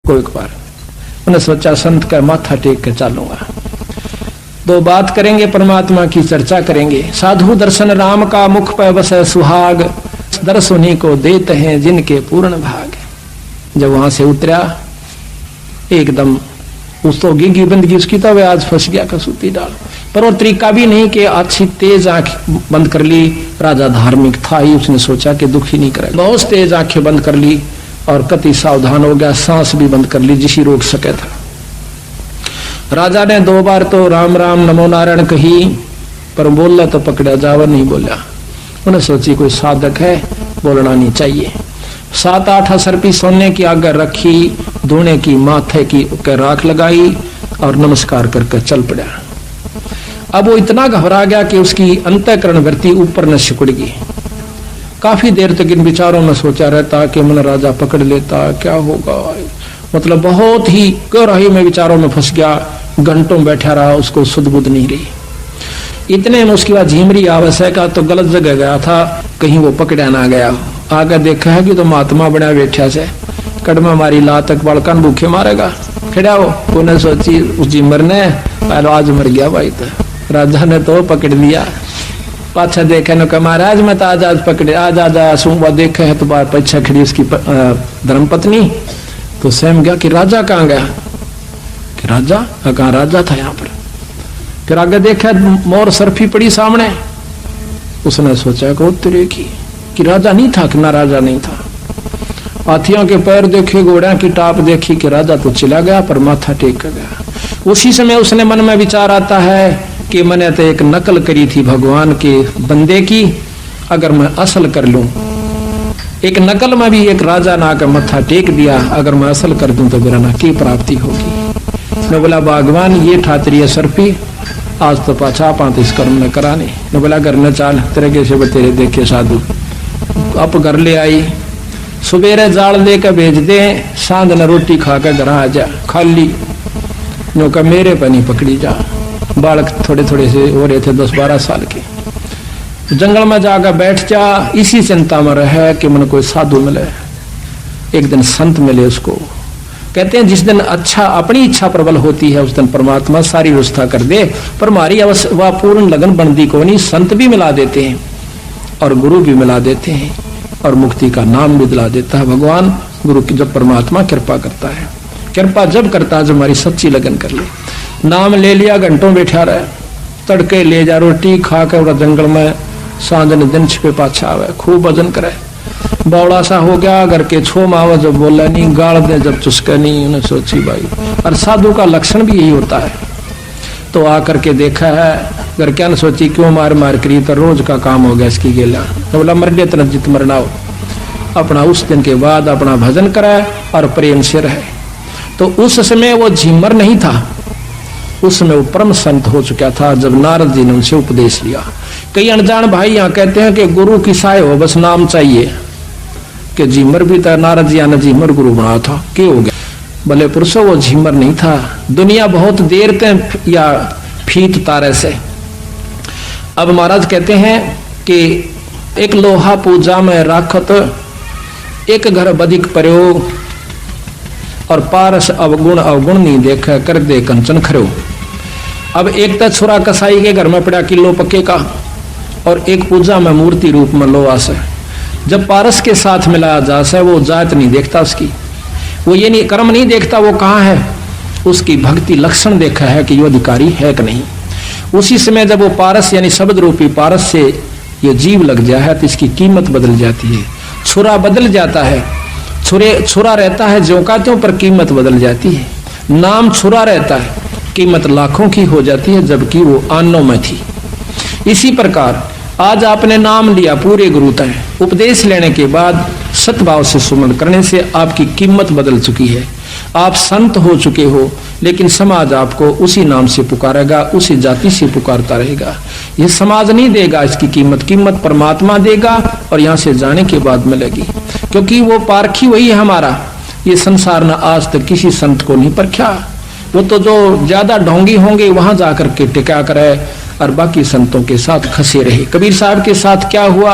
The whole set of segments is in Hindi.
को एक बार उन्हें सोचा संत का माथा टेक के चलूंगा। दो बात करेंगे, परमात्मा की चर्चा करेंगे। साधु दर्शन राम का मुख पर बसे सुहाग, दर्श उन्हीं को देते हैं जिनके पूर्ण भाग। जब वहां से उतरा एकदम उस तो गिंगी बंदगी उसकी, तो वह आज फंस गया कसूती डाल पर। वो तरीका भी नहीं कि अच्छी तेज आंख बंद कर ली। राजा धार्मिक था ही, उसने सोचा कि दुखी नहीं करेगा। बहुत तेज आंखें बंद कर ली और कति सावधान हो गया, सांस भी बंद कर ली जिसी रोक सके था। राजा ने 2 बार तो राम राम नमो नारायण कही, पर बोला तो पकड़ा जावर नहीं बोला। उन्हें सोची कोई साधक है, बोलना नहीं चाहिए। 7-8 असरपी सोने की आगे रखी, धोने की माथे की राख लगाई और नमस्कार करके चल पड़ा। अब वो इतना घबरा गया कि उसकी अंतःकरण वृत्ति ऊपर न सिकुड़ गई। काफी देर तक इन विचारों में सोचा रहता कि मन राजा पकड़ लेता, क्या होगा। मतलब बहुत ही गहराई में विचारों में फंस गया। घंटों बैठा रहा, उसको सुध बुध नहीं रही। इतने में उसके बाद झीमरी आवश्यक तो गलत जगह गया था, कहीं वो पकड़ा ना गया। आगे देखा है कि तो महात्मा बना बैठा से कड़मा मारी ला तक बालकन भूखे मारेगा। खड़ा हो उन्हें सोची उस झीमर ने आज मर गया भाई। तो राजा ने तो पकड़ लिया। पाछा देखे न महाराज मैं तो आज पकड़े, आज सुबह देखे है तो पीछे खड़ी उसकी धर्मपत्नी। तो स्वयं गया कि राजा कहाँ गया, कि राजा कहाँ, राजा था यहाँ पर। फिर आगे देखा मोर सरफी पड़ी सामने। उसने सोचा कि राजा नहीं था, कि ना राजा नहीं था। हाथियों के पैर देखे, घोड़ों की टाप देखी कि राजा तो चला गया, पर माथा टेक कर गया। उसी समय उसने मन में विचार आता है कि मैंने तो एक नकल करी थी भगवान के बंदे की, अगर मैं असल कर लूं, एक नकल में भी एक राजा ना कर मत्था टेक दिया, अगर मैं असल कर दूं तो मेरा ना की प्राप्ति होगी। ने बोला भगवान ये ठातरी है सरपी, आज तो पाछा पांत इस कर्म न कराने। ने बोला घर न चाल, तेरे कैसे बतेरे देखे साधु। अब घर ले आई, सुबेरे जाल लेकर भेज दे, सांझ न रोटी खाकर घर आ जा खाली। नो का मेरे पर नहीं पकड़ी जा। बालक थोड़े थोड़े से हो रहे थे, 10-12 साल के। जंगल में जाकर बैठ जा, इसी चिंता में रहे कि मन कोई साधु मिले, एक दिन संत मिले उसको। कहते हैं जिस दिन अच्छा अपनी इच्छा प्रबल होती है उस दिन परमात्मा सारी व्यवस्था कर दे, पर हमारी वह पूर्ण लगन बनती को नहीं। संत भी मिला देते हैं और गुरु भी मिला देते हैं और मुक्ति का नाम भी दिला देता है भगवान। गुरु की जब परमात्मा कृपा करता है, कृपा जब करता है जब हमारी सच्ची लगन कर ले। नाम ले लिया, घंटों बैठा रहे, तड़के ले जा रोटी खा कर जंगल में, सांझ ने दिन छिपे पाछा आवे, खूब भजन करे। बौड़ा सा हो गया, घर के छो मावा जब बोला नहीं, गाड़ दे जब चुसके नहीं। उन्हें सोची भाई, और साधु का लक्षण भी यही होता है। तो आकर के देखा है, घर क्या न सोची क्यों मार मार करी, तो रोज का काम हो गया इसकी गेला। तो बोला मर गया तना जित मरनाओ। अपना उस दिन के बाद अपना भजन करे और प्रेम से रहे। तो उस समय वो झिमर नहीं था, उस समय वो परम संत हो चुका था जब नारद जी ने उनसे उपदेश लिया। कई अनजान भाई यहाँ कहते हैं कि गुरु की सहाय हो, बस नाम चाहिए। कि झिमर भी था, नारद जी ने झिमर गुरु बनाया था, क्या हो गया। भले पुरुषों वो झिमर नहीं था। दुनिया बहुत देर तक या फीत तारे से। अब महाराज कहते हैं कि एक लोहा पूजा में राखत, एक घर बधिक प्रयोग, और पारस अवगुण अवगुण नहीं देखा, कर दे कंचन खरो। अब एक तो छुरा कसाई के घर में पड़ा किलो पक्के का, और एक पूजा में मूर्ति रूप में लोहा से। जब पारस के साथ मिलाया जाए वो जात नहीं देखता उसकी, वो ये नहीं कर्म नहीं देखता वो कहाँ है, उसकी भक्ति लक्षण देखा है कि ये अधिकारी है कि नहीं। उसी समय जब वो पारस यानी शब्द रूपी पारस से ये जीव लग जाए है तो इसकी कीमत बदल जाती है, छुरा बदल जाता है। छुरा रहता है ज्यों का त्यों, पर कीमत बदल जाती है। नाम छुरा रहता है, कीमत लाखों की हो जाती है, जबकि वो आनों में थी। इसी प्रकार आज आपने नाम लिया पूरे गुरु तय, उपदेश लेने के बाद सतभाव से सुमन करने से आपकी कीमत बदल चुकी है। आप संत हो चुके हो, लेकिन समाज आपको उसी नाम से पुकारेगा, उसी जाति से पुकारता रहेगा। यह समाज नहीं देगा इसकी कीमत परमात्मा देगा, और यहाँ से जाने के बाद मिलेगी। क्योंकि वो पारखी वही है हमारा। ये संसार ने आज तक किसी संत को नहीं परखा। वो तो जो ज्यादा ढोंगी होंगे वहां जाकर के टिका करे, और बाकी संतों के साथ खसे रहे। कबीर साहब के साथ क्या हुआ,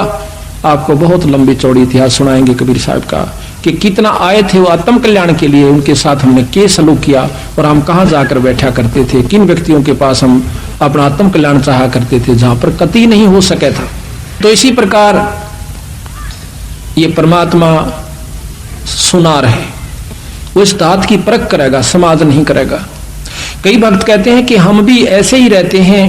आपको बहुत लंबी चौड़ी इतिहास सुनाएंगे कबीर साहब का। कि कितना आए थे वो आत्म कल्याण के लिए, उनके साथ हमने क्या सलूक किया और हम कहाँ जाकर बैठा करते थे, किन व्यक्तियों के पास हम अपना आत्म कल्याण चाहा करते थे जहां पर कतई नहीं हो सके था। तो इसी प्रकार ये परमात्मा सुनार है, वो इस बात की परख करेगा, समाज नहीं करेगा। कई भक्त कहते हैं कि हम भी ऐसे ही रहते हैं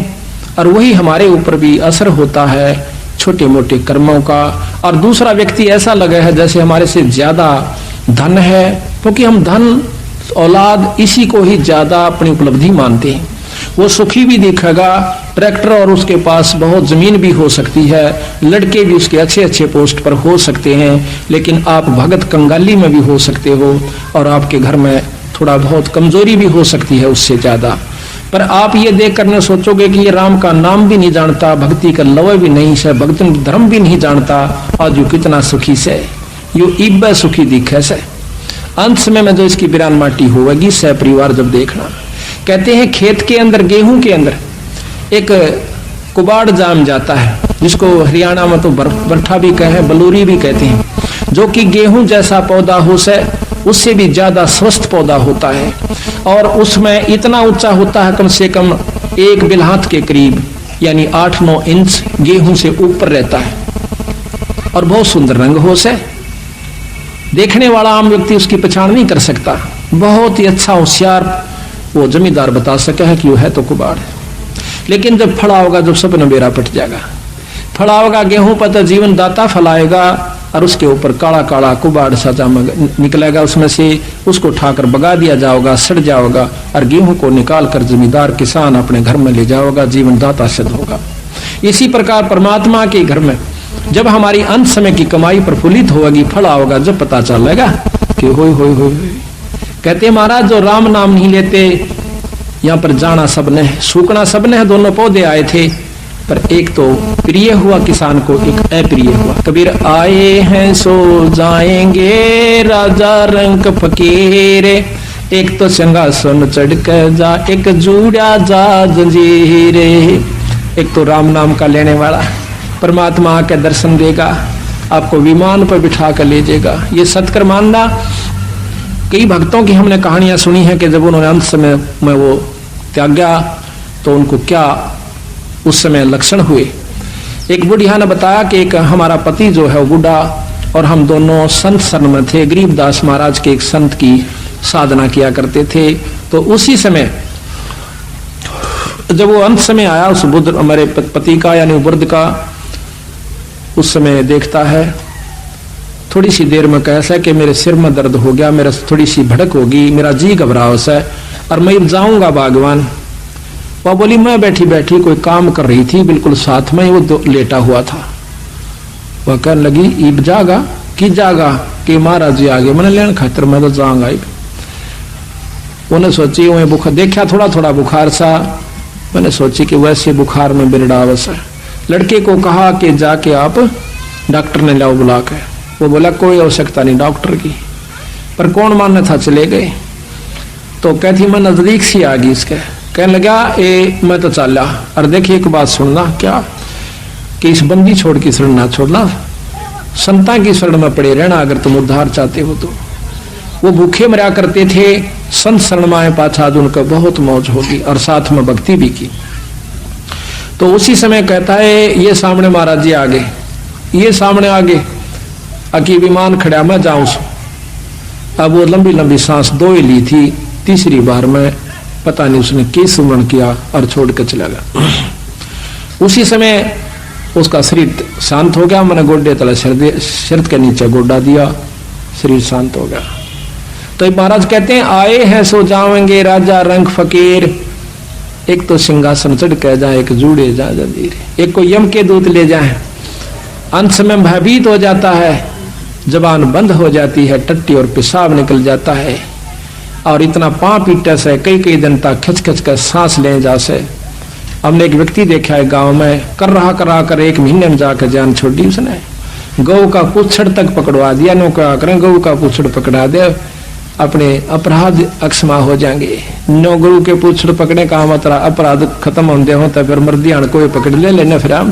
और वही हमारे ऊपर भी असर होता है छोटे मोटे कर्मों का, और दूसरा व्यक्ति ऐसा लगा है जैसे हमारे से ज्यादा धन है, क्योंकि हम धन औलाद इसी को ही ज्यादा अपनी उपलब्धि मानते हैं। वो सुखी भी दिखेगा, ट्रैक्टर और उसके पास बहुत जमीन भी हो सकती है, लड़के भी उसके अच्छे अच्छे पोस्ट पर हो सकते हैं, लेकिन आप भगत कंगाली में भी हो सकते हो और आपके घर में थोड़ा बहुत कमजोरी भी हो सकती है उससे ज्यादा। पर आप ये देख कर सोचोगे कि ये राम का नाम भी नहीं जानता, भक्ति का लव भी नहीं से, भक्त धर्म भी नहीं जानता, आज यू कितना सुखी से, यू इब सुखी दिखे से। अंत समय में जो इसकी बिरान माटी होगी सह परिवार जब देखना। कहते हैं खेत के अंदर, गेहूं के अंदर एक कुबाड़ जाम जाता है, जिसको हरियाणा में तो बरठा भी कहे, बलूरी भी कहते हैं, जो कि गेहूं जैसा पौधा हो से उससे भी ज्यादा स्वस्थ पौधा होता है, और उसमें इतना ऊंचा होता है कम से कम 1 बिलहात के करीब, यानी 8-9 इंच गेहूं से ऊपर रहता है, और बहुत सुंदर रंग हो से, देखने वाला आम व्यक्ति उसकी पहचान नहीं कर सकता। बहुत ही अच्छा होशियार वो जमींदार बता सके है कि वो है तो कुबाड़ है। लेकिन जब फड़ा होगा, जब सपना बेरा पट जाएगा, फड़ा होगा गेहूं पर तो जीवन दाता फलाएगा, और उसके ऊपर काला काला कुबाड़ सा निकलेगा, उसमें से उसको उठाकर बगा दिया जाएगा, सड़ जाएगा, और गेहूं को निकाल कर जमींदार किसान अपने घर में ले जाएगा, जीवन दाता सिद्ध होगा। इसी प्रकार परमात्मा के घर में जब हमारी अंत समय की कमाई प्रफुल्लित होगी, फला होगा, जब पता चलेगा कि होय होय होय। कहते महाराज जो राम नाम नहीं लेते, यहाँ पर जाना सबने है, सूखना सबने है, दोनों पौधे आए थे, पर एक तो प्रिय हुआ किसान को, एक अप्रिय हुआ। कबीर आए हैं सो जाएंगे राजा रंग फकीर, एक तो सिंहासन चढ़ कर जा, एक जुड़ा जा जंजीरे। एक तो राम नाम का लेने वाला परमात्मा आके दर्शन देगा, आपको विमान पर बिठा कर ले जाएगा, ये सत्कर मानना। कई भक्तों की हमने कहानियां सुनी है कि जब उन्होंने अंत समय में वो त्यागा तो उनको क्या उस समय लक्षण हुए। एक बुढ़िया ने बताया कि एक हमारा पति जो है वो बूढ़ा, और हम दोनों संत शरण में थे, गरीबदास महाराज के एक संत की साधना किया करते थे। तो उसी समय जब वो अंत समय आया उस बुद्ध हमारे पति का यानी बुद्ध का, उस समय देखता है थोड़ी सी देर में कैसा कि मेरे सिर में दर्द हो गया, मेरा थोड़ी सी भड़क होगी, मेरा जी घबराव सा है और मैं जाऊंगा बागवान। वह बोली मैं बैठी बैठी कोई काम कर रही थी, बिल्कुल साथ में ही वो लेटा हुआ था। वह कहने लगी ईब जागा कि जागा कि महाराज जी आगे, मैंने लेन खातर मैं तो जाऊंगा। उन्हें सोची वह बुखार देखा, थोड़ा थोड़ा बुखार सा, मैंने सोची कि वैसे बुखार में बिरडावस है। लड़के को कहा कि जाके आप डॉक्टर ने लाओ बुला के। वो बोला कोई आवश्यकता नहीं डॉक्टर की, पर कौन मानना था, चले गए। तो कहती मैं नजदीक सी आ गई इसके, कहने लगा ए मैं तो चला, और देखिए एक बात सुनना क्या, कि इस बंदी छोड़ की शरण ना छोड़ना, संता की शरण में पड़े रहना अगर तुम उद्धार चाहते हो तो। वो भूखे मरा करते थे, संत शरण में आए पाछा उनका बहुत मौज होगी, और साथ में भक्ति भी की। तो उसी समय कहता है ये सामने महाराज जी आगे, ये सामने आगे अकी विमान खड़ा मैं जाऊं। अब वो लंबी लंबी सांस दो ही ली थी, तीसरी बार में पता नहीं उसने किस सुमरण किया और छोड़ कर चला गया। उसी समय उसका शरीर शांत हो गया, मैंने गोड्डे तले सिर के नीचे गोड्डा दिया, शरीर शांत हो गया। तो महाराज कहते हैं आए हैं सो जाएंगे राजा रंग फकीर, एक तो सिंहासन चढ़ के जाए, एक जूड़े जा जंजीर, एक को यम के दूत ले जाए। अंत समय भयभीत हो जाता है, जबान बंद हो जाती है, टट्टी और पेशाब निकल जाता है, और इतना पांव पीटे से कई कई दिन तक खिंच खिंच कर सांस ले जा से। हमने एक व्यक्ति देखा है गांव में, कर रहा कर 1 महीने में जाकर जान छोड़ दी उसने, गौ का पुछड़ तक पकड़वा दिया। नो क्या करें, गौ का पुछड़ पकड़ा दे, अपने अपराध अक्षमा हो जाएंगे। नो गुरु के पुछड़ पकड़ने का मतलब अपराध खत्म होते हो तो फिर मर्दियान कोई पकड़ ले लेने फिर हम।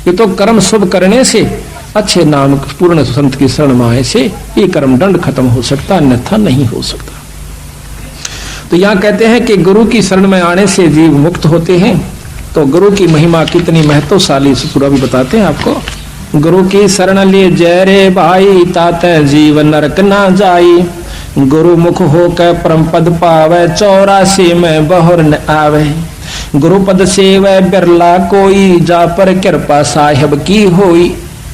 ये तो कर्म शुभ करने से अच्छे नाम पूर्ण संत की शरण में आए से ये कर्म दंड खत्म हो सकता, अन्यथा नहीं हो सकता। तो यहाँ कहते हैं कि गुरु की शरण में आने से जीव मुक्त होते हैं। तो गुरु की महिमा कितनी महत्वशाली सूत्र भी बताते हैं आपको। गुरु की शरण ले जय रे भाई, ताते जीव नरक ना जाई। गुरु मुख हो के परम पद पावे, 84 में बहुर न आवे। गुरु पद सेवै बिरला कोई, जा पर कृपा साहिब की होई।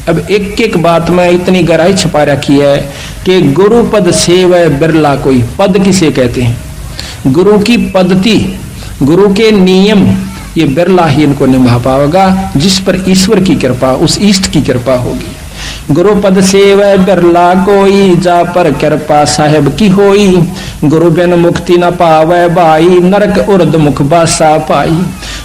अब एक एक बात में इतनी गहराई छुपा रखी है कि गुरु पद सेवै बिरला कोई। पद किसे कहते हैं? गुरु की पद्धति, गुरु के नियम, ये बिरला ही इनको निभा पाएगा जिस पर ईश्वर की कृपा, उस इष्ट की कृपा होगी। गुरु पद सेवै बिरला कोई, जा पर कृपा साहेब की होई। गुरु बिन मुक्ति न पावै भाई, नरक उर्द मुख बासा पाई।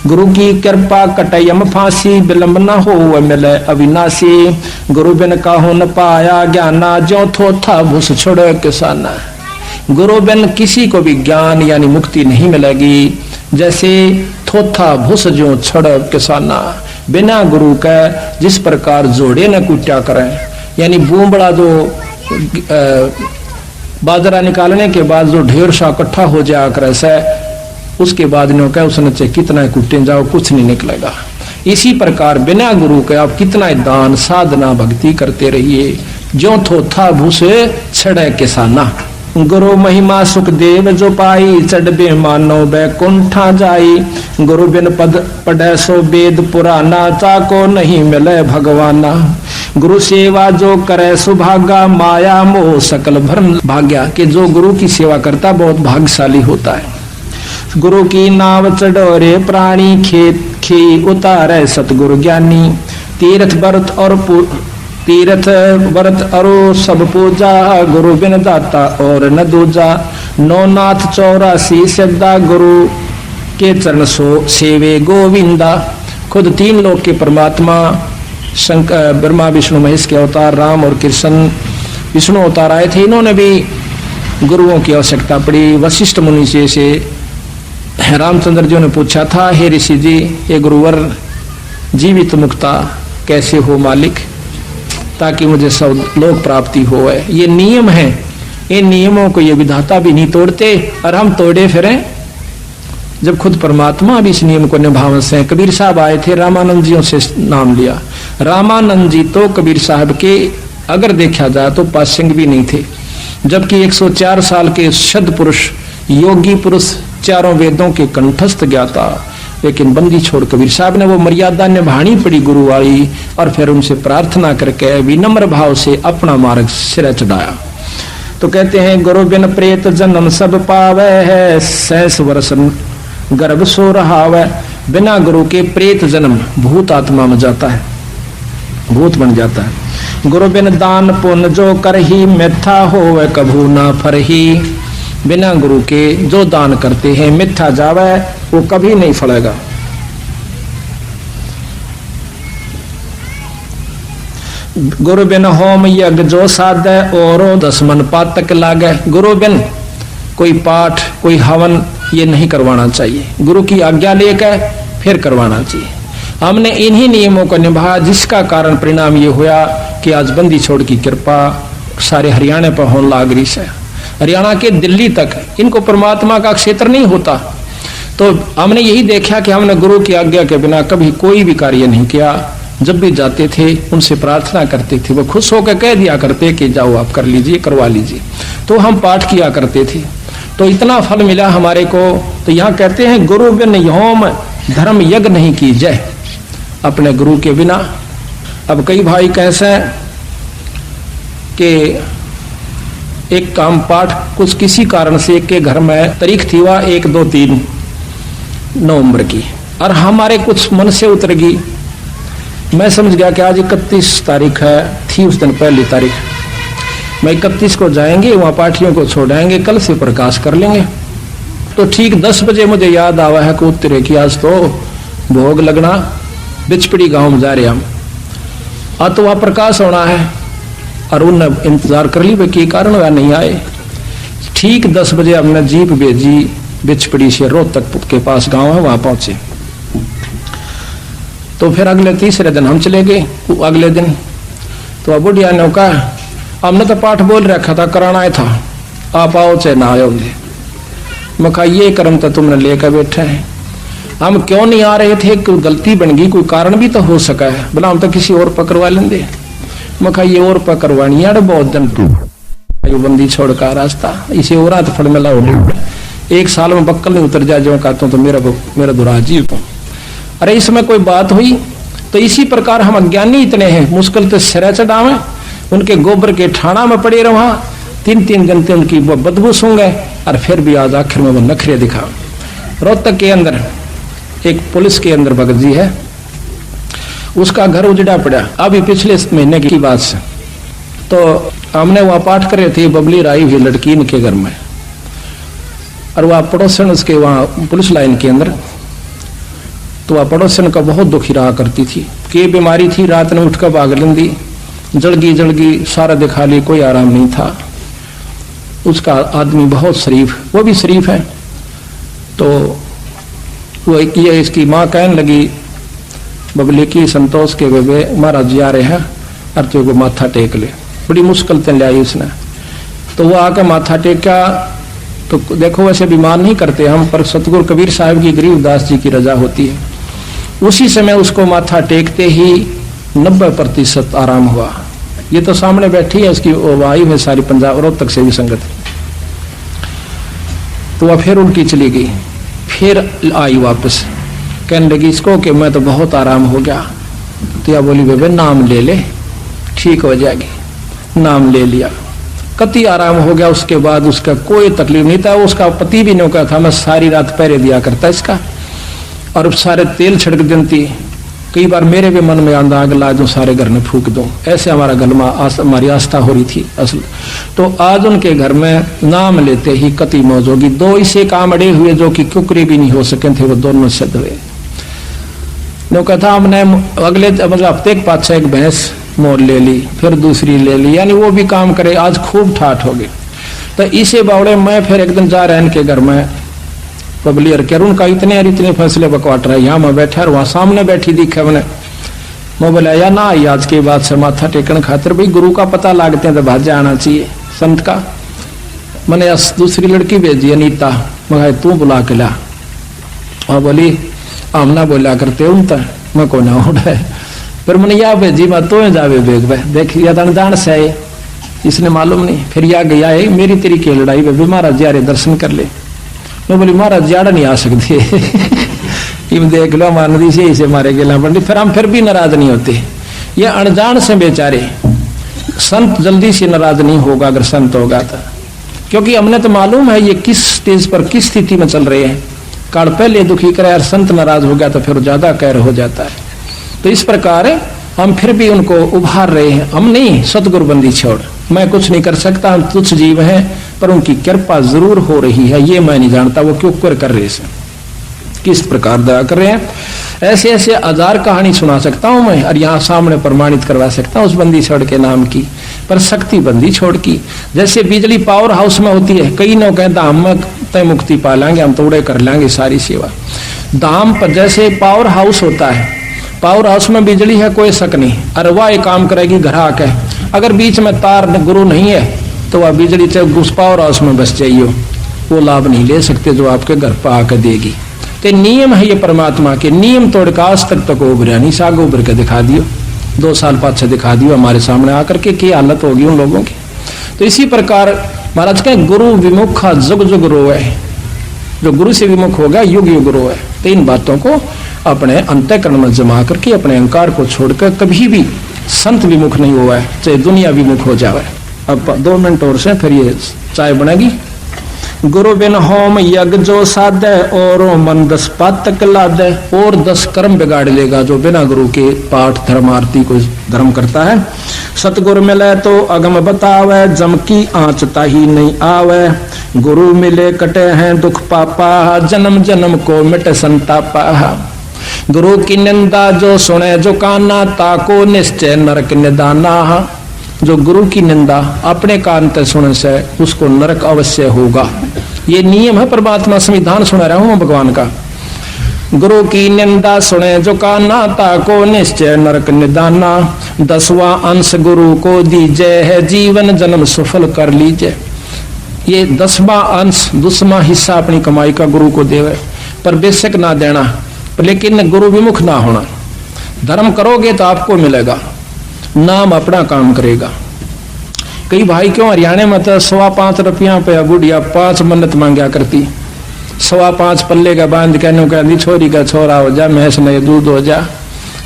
गुरु की कृपा कटयम फांसी, विलंब न हो मिले अविनाशी। गुरु बिन काहू न पाया ज्ञाना, ज्यों थोथा भूस छोड़ किसाना। गुरु बिन किसी को भी ज्ञान यानी मुक्ति नहीं मिलेगी, जैसे थोथा भूस जो छड़ किसाना। बिना गुरु का जिस प्रकार जोड़े न कुट्या करें, यानी बूंबड़ा जो बाजरा निकालने के बाद जो ढेर सा इकट्ठा हो जाया करे से, उसके बाद इन्हों कहा उसने चाहे कितना कुटे जाओ कुछ नहीं निकलेगा। इसी प्रकार बिना गुरु के आप कितना दान साधना भक्ति करते रहिए, जो थोथा भूस छड़े किसाना। गुरु महिमा सुखदेव जो पाई, चढ़बे मानो बैकुंठा जाई। गुरु बिन पद पढ़े सो वेद पुराना, चाको नहीं मिले भगवाना। गुरु सेवा जो करे सुभागा, माया मोह सकल भ्रम भाग्या। कि जो गुरु की सेवा करता बहुत भाग्यशाली होता है। गुरु की नाव चढ़ोरे प्राणी, खेत खे उतारे सतगुरु ज्ञानी। तीर्थ व्रत अरो सब पूजा, गुरु बिन दाता और न दूजा। नौनाथ 84 श्रद्धा, गुरु के चरण सो सेवे गोविंदा। खुद 3 लोक के परमात्मा शंकर, ब्रह्मा विष्णु महेश के अवतार राम और कृष्ण विष्णु अवतार आए थे। इन्होंने भी गुरुओं की आवश्यकता पड़ी। वशिष्ठ मुनि से रामचंद्र जी ने पूछा था, हे ऋषि जी, ये गुरुवर जीवित मुक्ता कैसे हो मालिक, ताकि मुझे सब लोक प्राप्ति हो। ये नियम है, इन नियमों को ये विधाता भी नहीं तोड़ते और हम तोड़े फिरें, जब खुद परमात्मा भी इस नियम को निभावन से। कबीर साहब आए थे, रामानंद जियों से नाम लिया। रामानंद जी तो कबीर साहब के अगर देखा जाए तो पासंग भी नहीं थे, जबकि 104 साल के शद पुरुष, योगी पुरुष, चारों वेदों के कंठस्थ ज्ञाता, लेकिन बंदी छोड़ कबीर साहब ने वो मर्यादा निभानी पड़ी गुरु वाली, और फिर उनसे प्रार्थना करके विनम्र भाव से अपना मार्ग सिर चढ़ाया। तो कहते हैं, गुरु बिन प्रेत जन्म सब पावे है, 6 वर्ष गर्भ सो रहावे। बिना गुरु के प्रेत जन्म भूत आत्मा में जाता है, भूत बन जाता है। गुरु बिन दान पुण्य जो करही, मिथ्या होवे कभू ना फरही। बिना गुरु के जो दान करते हैं मिथ्या जावे, वो कभी नहीं फलेगा। गुरु बिन होम यज्ञ जो साधे, और 10 मन पातक लागे। गुरु बिन कोई पाठ, कोई हवन ये नहीं करवाना चाहिए, गुरु की आज्ञा लेकर फिर करवाना चाहिए। हमने इन्हीं नियमों को निभाया, जिसका कारण परिणाम ये हुआ कि आज बंदी छोड़ की कृपा सारे हरियाणा पर होने लाग रही है। हरियाणा के दिल्ली तक इनको परमात्मा का क्षेत्र नहीं होता। तो हमने यही देखा कि हमने गुरु की आज्ञा के बिना कभी कोई भी कार्य नहीं किया। जब भी जाते थे उनसे प्रार्थना करते थे, वो खुश होकर कह दिया करते कि जाओ आप कर लीजिए, करवा लीजिए। तो हम पाठ किया करते थे, तो इतना फल मिला हमारे को। तो यहाँ कहते हैं, गुरु बिन होम धर्म यज्ञ नहीं कीजिए, अपने गुरु के बिना। अब कई भाई कैसे कि एक काम पाठ कुछ किसी कारण से एक के घर में तारीख थी वह 1, 2, 3 नवंबर की, और हमारे कुछ मन से उतर गई। मैं समझ गया कि आज 31 तारीख है, थी उस दिन पहली तारीख, मैं 31 को जाएंगे वहां पाठियों को छोड़ाएंगे, कल से प्रकाश कर लेंगे। तो ठीक 10 बजे मुझे याद आवा है कि उत्तरे की आज तो भोग लगना, बिचपड़ी गांव में जा रहे हम, आज तो वहां प्रकाश होना है। और उन इंतजार कर ली कि कारण वह नहीं आए। ठीक 10 बजे हमने जीप भेजी बिचपड़ी से रोहतक के पास गांव है, वहां पहुंचे। तो फिर अगले तीसरे दिन हम चले गए। अगले दिन तो अब बुढ़िया ने कहा हमने तो पाठ बोल रखा था, कराना ही था, आप आओ चाहे ना आओ। मैं कहा ये कर्म तो तुमने लेकर बैठे हैं, हम क्यों नहीं आ रहे थे, कोई गलती बन गई, कोई कारण भी तो हो सका है, बोला हम तो किसी और पकड़वा लेंगे। मैं कहा ये और पकड़वानी है बहुत दिन तू बंदी छोड़ का रास्ता, इसे और हाथ फड़ में लाओ, 1 साल में बक्कल नहीं उतर जाए जो कहता हूँ तो मेरा दुराजी हो। अरे इसमें कोई बात हुई तो इसी प्रकार हम अज्ञानी इतने हैं, मुश्किल तो सिरा चढ़ावे, उनके गोबर के ठाणा में पड़े रहा, 3-3 घंटे उनकी वो बदबू सूंघे और फिर भी आज आखिर में वो नखरे दिखा। रोहतक के अंदर एक पुलिस के अंदर भगत जी है, उसका घर उजड़ा पड़ा अभी पिछले महीने की बात से। तो हमने वहां पाठ कर रहे थे, बबली राई हुई लड़की इनके घर में, और वह पड़ोसन उसके वहां पुलिस लाइन के अंदर, तो वह पड़ोसन का बहुत दुखी रहा करती थी, कि बीमारी थी, रात में उठकर भाग लेंदी, जलगी सारा दिखा ली, कोई आराम नहीं था। उसका आदमी बहुत शरीफ, वो भी शरीफ है। तो वो ये इसकी माँ कहने लगी बबली की संतोष के बेबे महाराज जी आ रहे हैं, अर्थियों को माथा टेक ले। बड़ी मुश्किल से ले आई उसने, तो वो आकर माथा टेका। तो देखो वैसे बीमार नहीं करते हम, पर सतगुरु कबीर साहब की गरीबदास जी की रजा होती है। उसी समय उसको माथा टेकते ही 90% आराम हुआ। ये तो सामने बैठी है, उसकी आई है सारी पंजाब रोहतक से भी संगत। तो वह फिर उनकी चली गई, फिर आई वापस, कहने लगी इसको कि मैं तो बहुत आराम हो गया। तो या बोली बेबे नाम ले ले ठीक हो जाएगी। नाम ले लिया, कति आराम हो गया। उसके बाद उसका कोई तकलीफ नहीं था। उसका पति भी नहीं था, मैं सारी रात पहरे दिया करता इसका, और सारे तेल छिड़क देती। कई बार मेरे भी मन में आंदा आग ला दूं, सारे घर में फूक दूं, ऐसे हमारा गलमा हमारी आस्था हो रही थी असल। तो आज उनके घर में नाम लेते ही कति मौज होगी। 2 इसे काम अड़े हुए जो कि कुकरी भी नहीं हो सके थे, वो दोनों सिद्ध हुए। नो कथा हमने अगले मतलब हफ्ते के पाछे एक भैंस मोल ले ली, फिर दूसरी ले ली, यानी वो भी काम करे। आज खूब ठाठ हो गए। तो इसे बावड़े मैं फिर एक दिन जा रहे इनके घर में पबली और कैरून का इतने फैसले बकवाट रहे। यहाँ मैं बैठा और वहां सामने बैठी दिखे मैंने। मैं बोला या ना आज के बाद से माथा टेकन खातिर भाई गुरु का पता लागते हैं तो भाज्य आना चाहिए संत का। मैंने दूसरी लड़की भेजी अनीता, मैं तू बुला के ला। और बोली हम ना बोला करते उन तक मैं को ना उड़ा। फिर मैंने या भेजी मैं तो जावे बेग देख या जान से आए, इसने मालूम नहीं। फिर या गया है मेरी तेरी की लड़ाई बेबी महाराज जी अरे दर्शन कर ले। मैं बोली महाराज ज्यादा नहीं आ सकती इम देख लो मानदी से इसे मारे गेला पंडित। फिर हम फिर भी नाराज नहीं होते। ये अनजान से बेचारे संत जल्दी से नाराज नहीं होगा अगर संत होगा तो, क्योंकि हमने तो मालूम है ये किस स्टेज पर किस स्थिति में चल रहे हैं। काल पहले दुखी करे और संत नाराज हो गया तो फिर ज्यादा कहर हो जाता है। तो इस प्रकार हम फिर भी उनको उभार रहे हैं। हम नहीं सतगुरु बंदी छोड़, मैं कुछ नहीं कर सकता, हम तुच्छ जीव हैं, पर उनकी कृपा जरूर हो रही है। ये मैं नहीं जानता वो क्यों कर रहे हैं, किस प्रकार दया कर रहे हैं। ऐसे ऐसे 1000 कहानी सुना सकता हूं मैं, और यहाँ सामने प्रमाणित करवा सकता हूं उस बंदी छोड़ के नाम की। पर शक्ति बंदी छोड़ की जैसे बिजली पावर हाउस में होती है, कई लोग कहता हम तय मुक्ति पा लेंगे, हम तोड़े कर लेंगे सारी सेवा। धाम पर जैसे पावर हाउस होता है, पावर हाउस में बिजली है कोई शक नहीं, और वह एक काम करेगी घर आके। अगर बीच में तार गुरु नहीं है तो वह बिजली चाहे उस पावर हाउस में बस जाइए, वो लाभ नहीं ले सकते जो आपके घर पर आकर देगी। तो नियम है ये परमात्मा के, नियम तोड़ का आज तक उभरा नहीं। साग उभर के दिखा दियो, 2 साल पाछे दिखा दियो हमारे सामने आकर के क्या हालत होगी उन लोगों की। तो इसी प्रकार महाराज कहें गुरु विमुख जुग जुग रोए, जो गुरु से विमुख होगा युग युग रोए। तो इन बातों को अपने अंतःकरण में जमा करके अपने अहंकार को छोड़कर कभी भी संत विमुख नहीं हुआ है, चाहे दुनिया विमुख हो जाए। अब 2 मिनट और से फिर ये चाय बनेगी। गुरु बिन होम यज्ञ जो साधे और मन 10 पातक लादे, और 10 कर्म बिगाड़ लेगा जो बिना गुरु के पाठ धर्म आरती को धर्म करता है। सतगुरु मिले तो अगम बतावे, जम की आँच ताही नहीं आवे। गुरु मिले कटे हैं दुख पापा, जन्म जन्म को मिटे संतापा। गुरु की निंदा जो सुने जो काना, ताको निश्चय नरक निदाना। जो गुरु की निंदा अपने कान तक सुनने से उसको नरक अवश्य होगा। ये नियम है परमात्मा संविधान सुना रहा हूं भगवान का। गुरु की निंदा सुने जो काना, ताको निश्चय नरक निदाना। 10वां अंश गुरु को दीजय है, जीवन जन्म सफल कर लीजिए। ये 10वां अंश 10वां हिस्सा अपनी कमाई का गुरु को देवे, पर बेशक ना देना, लेकिन गुरु विमुख ना होना। धर्म करोगे तो आपको मिलेगा, नाम अपना काम करेगा। कई भाई क्यों हरियाणा में तो 5.25 रुपया पे बुढ़िया 5 मन्नत मांगा करती, 5.25 पल्ले का बांध कहने कहती छोरी का छोरा हो जा, भैंस नहीं दूध हो जा,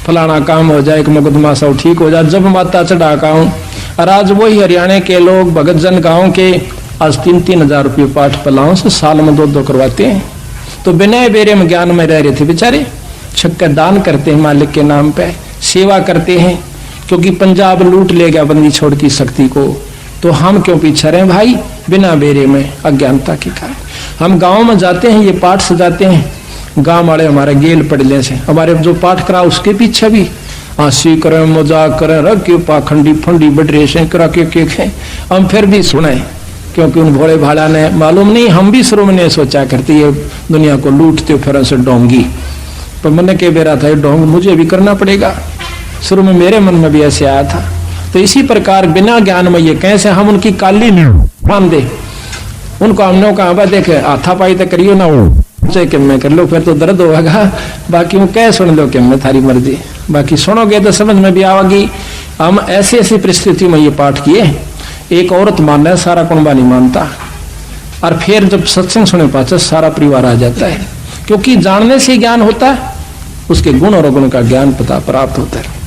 फलाना काम हो जाए, एक मुकदमा सब ठीक हो जा, जब माता चढ़ा का हूं। और आज वही हरियाणा के लोग भगत जन गाँव के आज 3-3 हजार रुपये पाठ पलाओं से साल में 2-2 करवाते हैं। तो बिना बेरे में ज्ञान में रह रहे थे बेचारे। छक्का दान करते हैं मालिक के नाम पे, सेवा करते हैं, क्योंकि पंजाब लूट ले गया बंदी छोड़ की शक्ति को। तो हम क्यों पीछे रहे भाई, बिना बेरे में अज्ञानता के कारण। हम गांव में जाते हैं, ये पाठ सजाते हैं, गांव वाले हमारे गेल पड़ले से हमारे जो पाठ करा उसके पीछे भी हंसी करें, मजाक करें, रख के पाखंडी फंडी बटरे से करा के हम फिर भी सुने, क्योंकि उन भोले भाला ने मालूम नहीं, हम भी शुरू में सोचा करती है दुनिया को लूटते फिर से डोंगी, पर मन के बेरा था डोंग मुझे भी करना पड़ेगा। शुरू में मेरे मन में भी ऐसे आया था। तो इसी प्रकार बिना ज्ञान में ये कैसे हम उनकी काली बांध दे, उनको हमने कहा देखे हाथापाई तो करियो ना, वो कि मैं कर लो फिर तो दर्द होगा, बाकी वो कह सुन लो कि मैं थारी मर्जी, बाकी सुनोगे तो समझ में भी आवेगी। हम ऐसी ऐसी परिस्थिति में ये पाठ किए, एक औरत मानना है सारा कुंबा नहीं मानता, और फिर जब सत्संग सुने पाचा सारा परिवार आ जाता है, क्योंकि जानने से ज्ञान होता है, उसके गुण और गुण का ज्ञान पता प्राप्त होता है।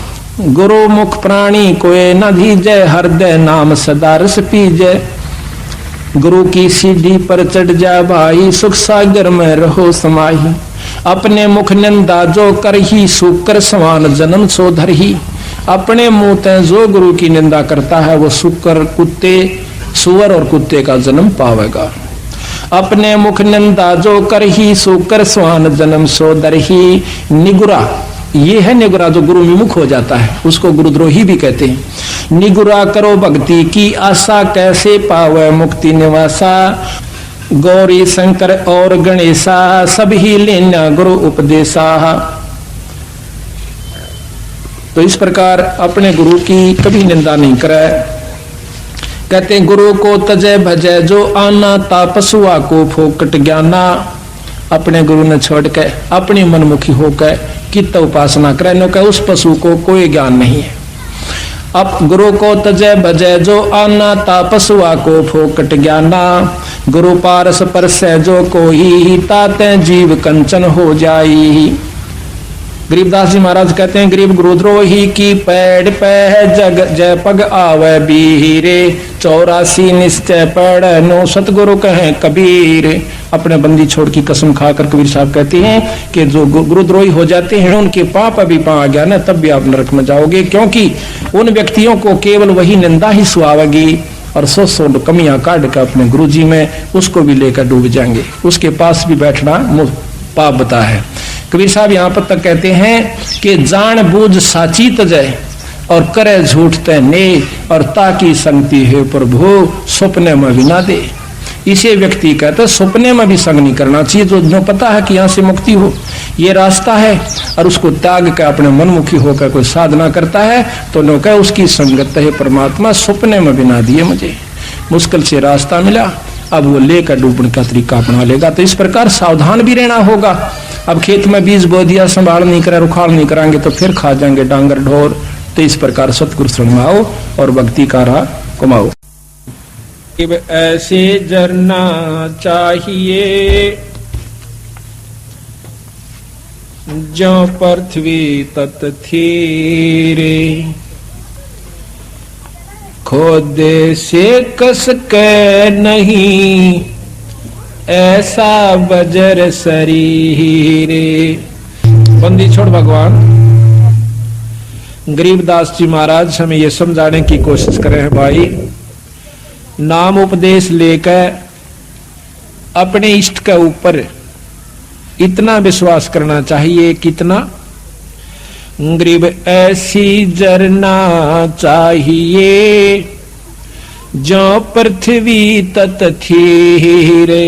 गुरु मुख प्राणी कोय न धीजय, हृदय नाम सदा रस पीजय। गुरु की सीढ़ी पर चढ़ जा भाई, सुख सागर में रहो समाही। अपने मुख निंदा जो कर ही, सुकर समान जन्म सो धर ही। अपने मुंह ते जो गुरु की निंदा करता है वो सुकर कुत्ते सुअर और कुत्ते का जन्म पावेगा। अपने मुख निंदा जो कर ही, सुकर समान जन्म सो धर ही। निगुरा, ये है निगुरा जो गुरु विमुख हो जाता है, उसको गुरुद्रोही भी कहते हैं। निगुरा करो भक्ति की आशा, कैसे पावे मुक्ति निवासा। गौरी शंकर और गणेशा, सभी लेना गुरु उपदेशा। तो इस प्रकार अपने गुरु की कभी निंदा नहीं करे। कहते हैं गुरु को तजय भजय जो आना, तापसुआ को फोकट ज्ञाना। अपने गुरु ने छोड़ के अपनी मनमुखी होकर कित उपासना करे, नो कहे उस पशु को कोई ज्ञान नहीं है। अब गुरु को तजय भजय जो आना, तापसुआ को फोकट ज्ञाना। गुरु पारस परस जो कोई, ताते जीव कंचन हो जाई। गरीबदास जी महाराज कहते हैं गरीब गुरुद्रोही की पैड़ पे जग जय पग आवे बीरे। 84 निश्चय पढ़ नो सतगुरु कहें कबीर। अपने बंदी छोड़ की कसम खाकर कबीर साहब कहते हैं कि जो गुरुद्रोही हो जाते हैं उनके पाप अभी पा गया ना, तब भी आप नरक में जाओगे, क्योंकि उन व्यक्तियों को केवल वही निंदा ही सुहावेगी, और 100 कमियां काट कर अपने गुरु जी में उसको भी लेकर डूब जाएंगे। उसके पास भी बैठना पाप बता है। कबीर साहब यहाँ पर तक कहते हैं कि जान बूझ साची तजय, और करे झूठ तय ने, और ताकि संगति है प्रभु सपने में भी ना दे। इसे व्यक्ति कहते सपने में भी संग नहीं करना चाहिए, जो पता है कि यहाँ से मुक्ति हो ये रास्ता है, और उसको त्याग कर अपने मनमुखी होकर कोई साधना करता है तो नो कहे उसकी संगत है परमात्मा सपने में भी ना दिए मुझे। मुश्किल से रास्ता मिला, अब वो लेकर डूबने का तरीका अपना लेगा। तो इस प्रकार सावधान भी रहना होगा। अब खेत में बीज बो दिया, संभाल नहीं करा, रुखाड़ नहीं कराएंगे तो फिर खा जाएंगे डांगर ढोर। तो इस प्रकार सतगुरु शरण आओ और भक्ति का राह कमाओ। ऐसे जरना चाहिए जो पृथ्वी तत थीरे। खोदे से कस के नहीं ऐसा बजर शरीरे। बंदी छोड़ भगवान गरीबदास जी महाराज हमें ये समझाने की कोशिश कर रहे हैं भाई, नाम उपदेश लेकर अपने इष्ट के ऊपर इतना विश्वास करना चाहिए। कितना? गरीब ऐसी जरना चाहिए जो पृथ्वी तत थीरे।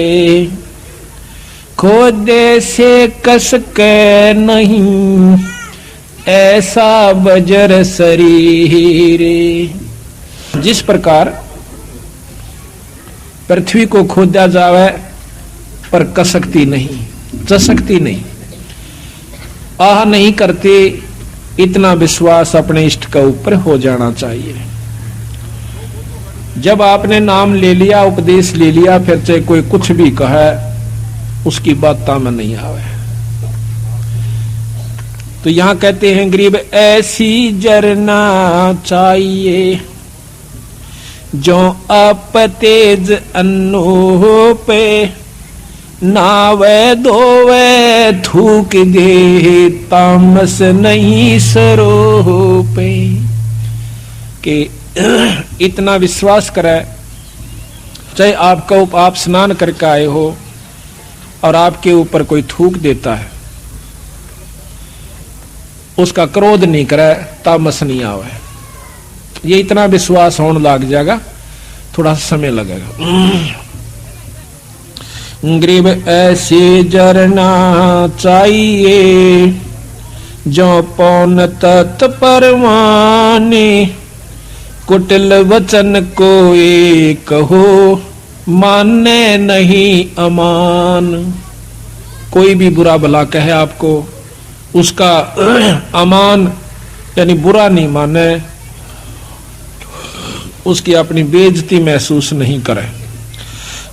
खोदे से कस के नहीं ऐसा बजर शरीरे। जिस प्रकार पृथ्वी को खोदा जावे पर कसकती नहीं, चसकती नहीं, आह नहीं करते, इतना विश्वास अपने इष्ट के ऊपर हो जाना चाहिए। जब आपने नाम ले लिया, उपदेश ले लिया, फिर चाहे कोई कुछ भी कहे उसकी बात में नहीं आवे। तो यहां कहते हैं गरीब ऐसी जरना चाहिए जो आप तेज अन्नो पे नावे धोवे थूक दे तामस नहीं सरो पे। कि इतना विश्वास करे, चाहे आपका आप स्नान करके आए हो और आपके ऊपर कोई थूक देता है, उसका क्रोध नहीं करे, तामस नहीं आवे। ये इतना विश्वास होने लग जाएगा, थोड़ा समय लगेगा। गरीब ऐसे जरना चाहिए जो पौन तत् परवाने कुटिल वचन को कहो माने नहीं अमान। कोई भी बुरा भला कहे आपको, उसका अमान यानी बुरा नहीं माने, उसकी अपनी बेइज्जती महसूस नहीं करे।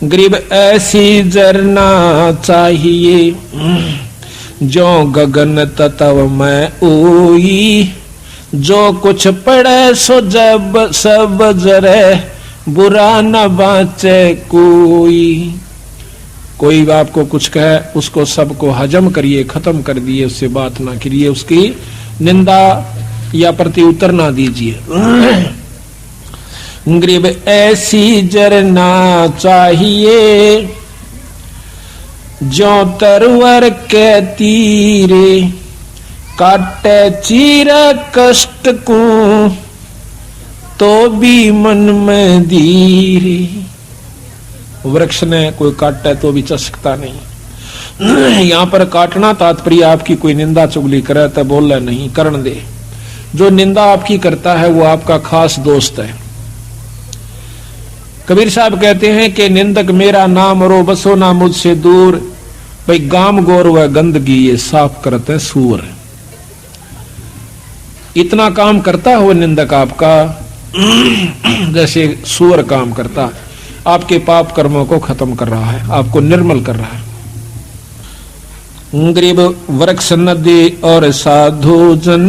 गरीब ऐसी जरना चाहिए जो गगन तत्व में ओई जो कुछ पड़े सो जब सब जरे बुरा न बाचे कोई। कोई आपको कुछ कहे, उसको सबको हजम करिए, खत्म कर दिए, उससे बात ना करिए, उसकी निंदा या प्रति उत्तर ना दीजिए। गरीब ऐसी जरना चाहिए जो तरवर के तीरे काटे चीरा कष्ट को तो भी मन में धीरे। वृक्ष ने कोई काटे तो भी चसकता नहीं। यहाँ पर काटना तात्पर्य आपकी कोई निंदा चुगली करे तो बोले नहीं, करण दे। जो निंदा आपकी करता है वो आपका खास दोस्त है। कबीर साहब कहते हैं कि निंदक मेरा नाम रो बसो ना मुझसे दूर। भाई गाम गोर व गंदगी ये साफ करते हैं सूर। इतना काम करता है वो निंदक आपका जैसे सूर काम करता, आपके पाप कर्मों को खत्म कर रहा है, आपको निर्मल कर रहा है। गरीब वृक्ष नदी और साधु जन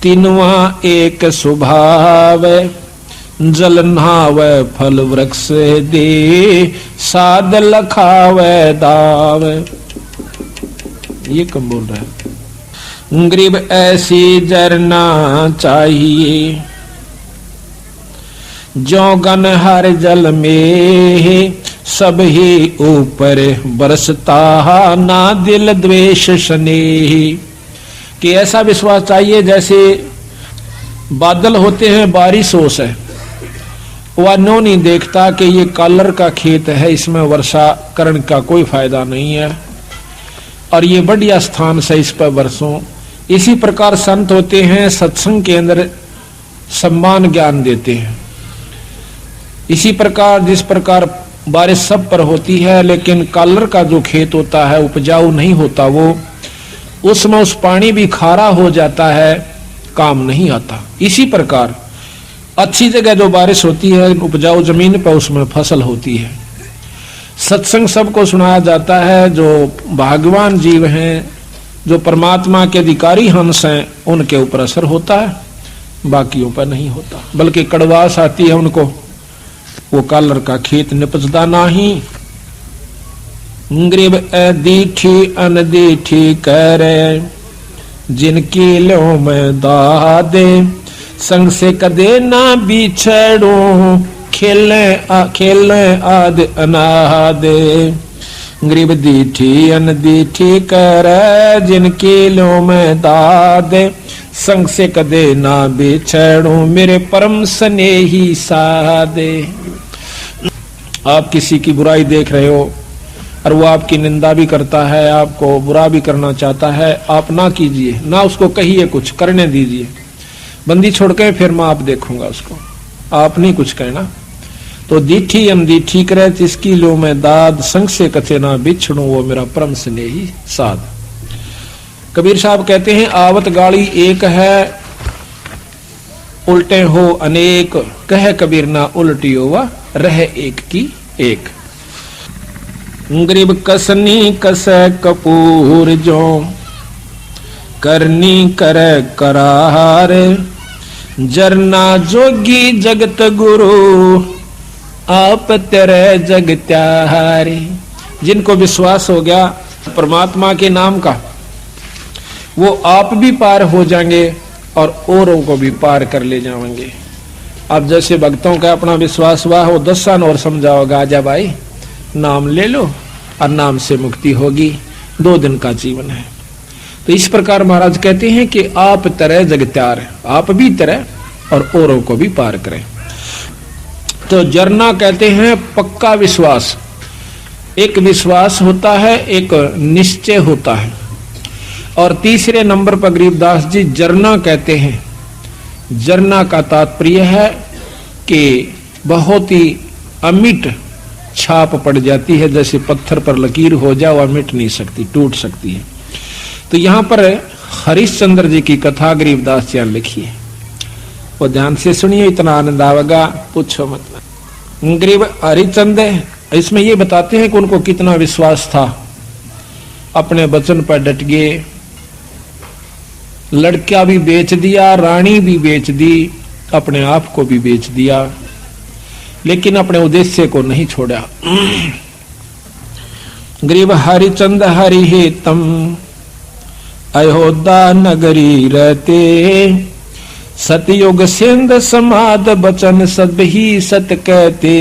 तीनवा एक स्वभाव, जल नहावे फल वृक्ष दे साध लखावे दाव। ये कम बोल रहा है। गरीब ऐसी जरना चाहिए जो गन हर जल में सब ही ऊपर बरसता ना दिल द्वेष स्नेह। कि ऐसा विश्वास चाहिए जैसे बादल होते हैं, बारिश ओस है, वह नो नहीं देखता कि ये कालर का खेत है, इसमें वर्षा करण का कोई फायदा नहीं है और ये बढ़िया स्थान से इस पर बरसों। इसी प्रकार संत होते हैं, सत्संग के अंदर सम्मान ज्ञान देते हैं। इसी प्रकार जिस प्रकार बारिश सब पर होती है लेकिन कालर का जो खेत होता है उपजाऊ नहीं होता, वो उसमें उस पानी भी खारा हो जाता है, काम नहीं आता। इसी प्रकार अच्छी जगह जो बारिश होती है, उपजाऊ जमीन पर, उसमें फसल होती है। सत्संग सबको सुनाया जाता है। जो भाग्यवान जीव हैं, जो परमात्मा के अधिकारी हंस हैं, उनके ऊपर असर होता है, बाकियों पर नहीं होता। बल्कि कड़वास आती है उनको, वो कालर का खेत निपजदा नहीं। गरीब दीठी अनदीठी करे जिनकी लो में दादे संग से कदे ना बिछड़ो खेले आद अनादे। गरीब दीठी अनदीठी करे जिनकी लो में दादे संग से कदे ना बिछड़ो मेरे परम स्नेही सादे। आप किसी की बुराई देख रहे हो और वो आपकी निंदा भी करता है, आपको बुरा भी करना चाहता है, आप ना कीजिए, ना उसको कहिए, कुछ करने दीजिए। बंदी छोड़ के फिर मैं आप देखूंगा उसको, आप नहीं कुछ कहना। तो दीठी अनदीठी करे जिसकी लो मैं दाद, संग से कथे ना बिछड़ू वो मेरा परम स्नेही साध। कबीर साहब कहते हैं आवत गाड़ी एक है, उल्टे हो अनेक, कह कबीर ना उल्टियो वा रह एक की एक। गरीब कसनी कस कपूर जो, करनी करे करार, जरना जोगी जगत गुरु, आप तेरे जग त्यारे। जिनको विश्वास हो गया परमात्मा के नाम का, वो आप भी पार हो जाएंगे और औरों को भी पार कर ले जाएंगे। अब जैसे भक्तों का अपना विश्वास हुआ हो, 10 साल और समझाओगा, आजा भाई नाम ले लो और नाम से मुक्ति होगी, 2 दिन का जीवन है। तो इस प्रकार महाराज कहते हैं कि आप तरह जगत्यार, आप भी तरह और औरों को भी पार करें। तो जरना कहते हैं पक्का विश्वास, एक विश्वास होता है, एक निश्चय होता है। और तीसरे नंबर पर गरीबदास जी जरना कहते हैं। जरना का तात्पर्य है कि बहुत ही अमिट छाप पड़ जाती है, जैसे पत्थर पर लकीर हो जाए वह मिट नहीं सकती, टूट सकती है। तो यहाँ पर हरिश्चंद्र जी की कथा गरीबदास जी लिखी है, वो ध्यान से सुनिए, इतना आनंद आवेगा पूछो मत। गरीब हरिचंद इसमें ये बताते हैं कि उनको कितना विश्वास था, अपने वचन पर डट गए, लड़का भी बेच दिया, रानी भी बेच दी, अपने आप को भी बेच दिया, लेकिन अपने उद्देश्य को नहीं छोड़ा। गरीब हरिचंद हरि हे तम, अयोध्या नगरी रहते, सतयुग सिंध समाद बचन सब ही सत कहते।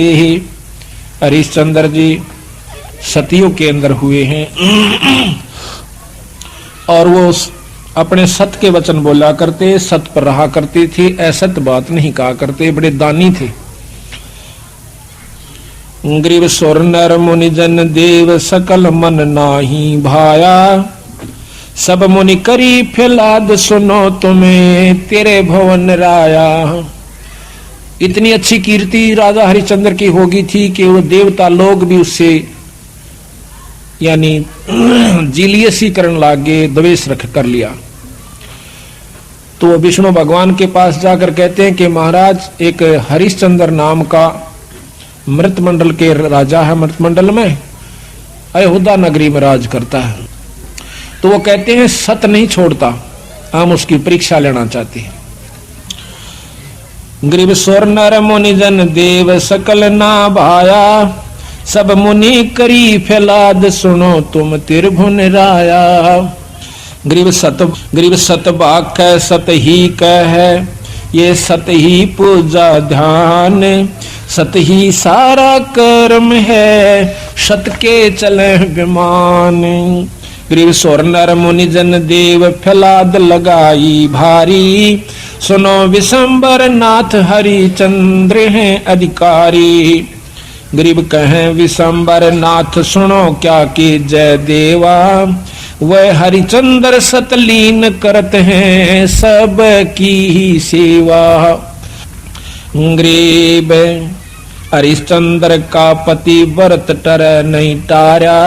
हरिश्चंद्र जी सतयुग के अंदर हुए हैं और वो अपने सत के वचन बोला करते, सत पर रहा करते थे, असत बात नहीं कहा करते, बड़े दानी थे। गरीब सुर नर मुनि जन देव सकल मन नाही भाया, सब मुनि करी फिलाद सुनो तुम्हें तेरे भवन राया। इतनी अच्छी कीर्ति राजा हरिश्चंद्र की होगी थी कि वो देवता लोग भी उससे यानी जीलियसी करने लागे, द्वेष रख कर लिया। तो विष्णु भगवान के पास जाकर कहते हैं कि महाराज एक हरिश्चंद्र नाम का मृतमंडल के राजा है, मृतमंडल में अयोध्या नगरी में राज करता है। तो वो कहते हैं सत नहीं छोड़ता, हम उसकी परीक्षा लेना चाहते हैं। गरीब स्वर नर मुनि जन देव सकल ना भाया, सब मुनि करी फैलाद सुनो तुम त्रिभुवन राया। गरीब सत बाक सत ही कह, ये सत ही पूजा ध्यान, सत ही सारा कर्म है, सत के चले विमान। गरीब स्वर नर मुनि जन देव फैलाद लगाई भारी, सुनो विशंबर नाथ हरिचंद्र हैं अधिकारी। गरीब कहें विशंबर नाथ सुनो क्या की जय देवा, वह हरिचंद्र सतलीन करत हैं सब की ही सेवा। गरीब हरिश्चंद्र का पति व्रत टर नहीं टारा,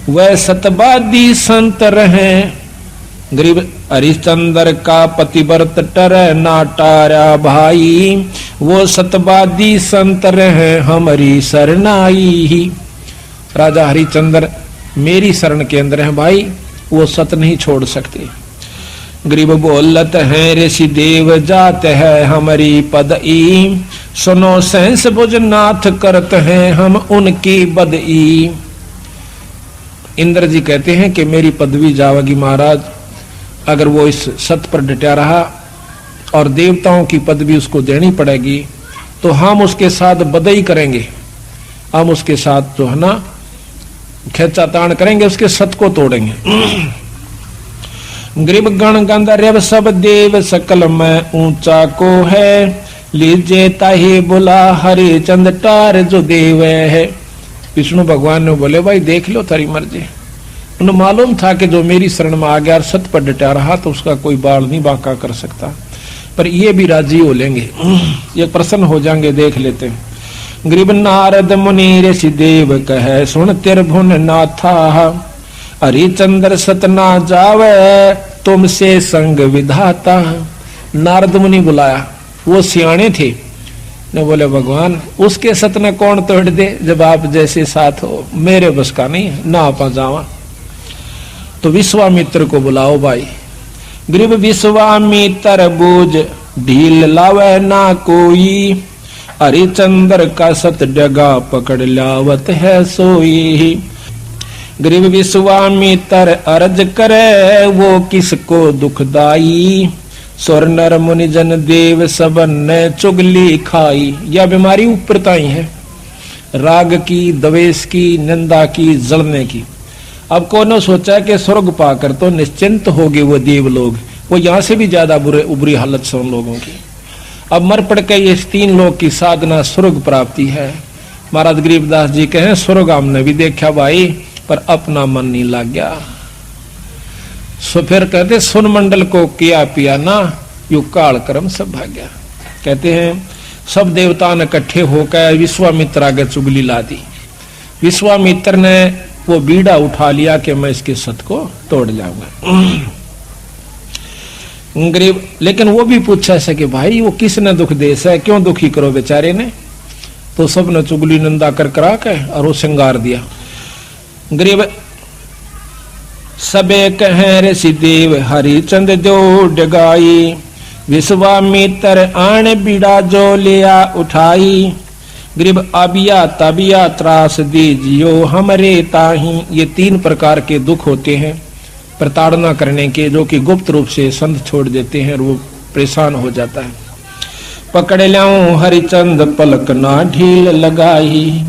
वह सतवादी संत रहे। गरीब हरिश्चंद्र का पतिव्रत टर ना टारा भाई, वो सतवादी संत रहे हमारी शरणाई। राजा हरिश्चंद्र मेरी शरण के अंदर है भाई, वो सत नहीं छोड़ सकते। गरीब बोलत है ऋषि देव जात है हमारी पदई, सुनो सहस भुज नाथ करत हैं हम उनकी बदई। इंद्र जी कहते हैं कि मेरी पदवी जावेगी महाराज, अगर वो इस सत पर डटा रहा और देवताओं की पदवी उसको देनी पड़ेगी, तो हम उसके साथ बदई करेंगे, हम उसके साथ जो है ना खेचातान करेंगे, उसके सत को तोड़ेंगे। गरीब गण गंधर्व सब देव सकल में ऊंचा को है, लीजे ताही बुला हरिचंद टार जो देव है। विष्णु भगवान ने बोले भाई देख लो तारी मर्जी। उन्हें मालूम था कि जो मेरी शरण में आ गया और सत पर डटा रहा तो उसका कोई बाल नहीं बांका कर सकता, पर ये भी राजी हो लेंगे, ये प्रसन्न हो जाएंगे। देख लेते हैं। गरीब नारद मुनि ऋषि देव कहे सुन त्रिभुवन नाथा, हरिचंद्र सत ना जावे तुमसे संग विधाता। नारद मुनि बुलाया, वो सियाणे थे ने बोले भगवान उसके सत न कौन तोड़ दे, जब आप जैसे साथ हो मेरे बस का नहीं ना आपा जावा। तो विश्वामित्र को बुलाओ भाई। गरीब विश्वामित्र बूझ ढील लावे ना कोई, हरिचंद्र का सत डगा पकड़ लावत है सोई। गरीब विश्वामित्र अर्ज करे वो किसको दुखदाई, स्वर नर मुनि जन देव सबन ने चुगली खाई। यह बीमारी ऊपरताई है, राग की, द्वेष की, निंदा की, जलने की। अब कौन सोचा कि स्वर्ग पाकर तो निश्चिंत हो गए वो देव लोग, वो यहाँ से भी ज्यादा बुरी हालत से उन लोगों की। अब मर पड़ के ये 3 लोग की साधना स्वर्ग प्राप्ति है। महाराज गरीबदास जी कहे स्वर्ग हमने भी देखा भाई, पर अपना मन नहीं लग गया। सो फिर कहते सुन मंडल को किया पिया ना, यु काल कर्म सब भाग्या। कहते हैं सब देवता ने इकट्ठे होकर विश्वामित्र आगे चुगली ला दी। विश्वामित्र ने वो बीड़ा उठा लिया कि मैं इसके सत को तोड़ जाऊंगा। गरीब लेकिन वो भी पूछा से कि भाई वो किसने दुख देश है, क्यों दुखी करो बेचारे ने। तो सबने चुगली निंदा कर करा के और वो श्रृंगार दिया। गरीब सबे कहे ऋषि देव हरिचंद जो डगाई, विश्वामित्र आण बीड़ा जो लिया उठाई। गरीब अबिया तबिया त्रास दीजियो हमरे ताही। ये 3 प्रकार के दुख होते हैं प्रताड़ना करने के, जो कि गुप्त रूप से संत छोड़ देते हैं और वो परेशान हो जाता है। पकड़ लाऊं हरिचंद पलक ना ढील लगाई,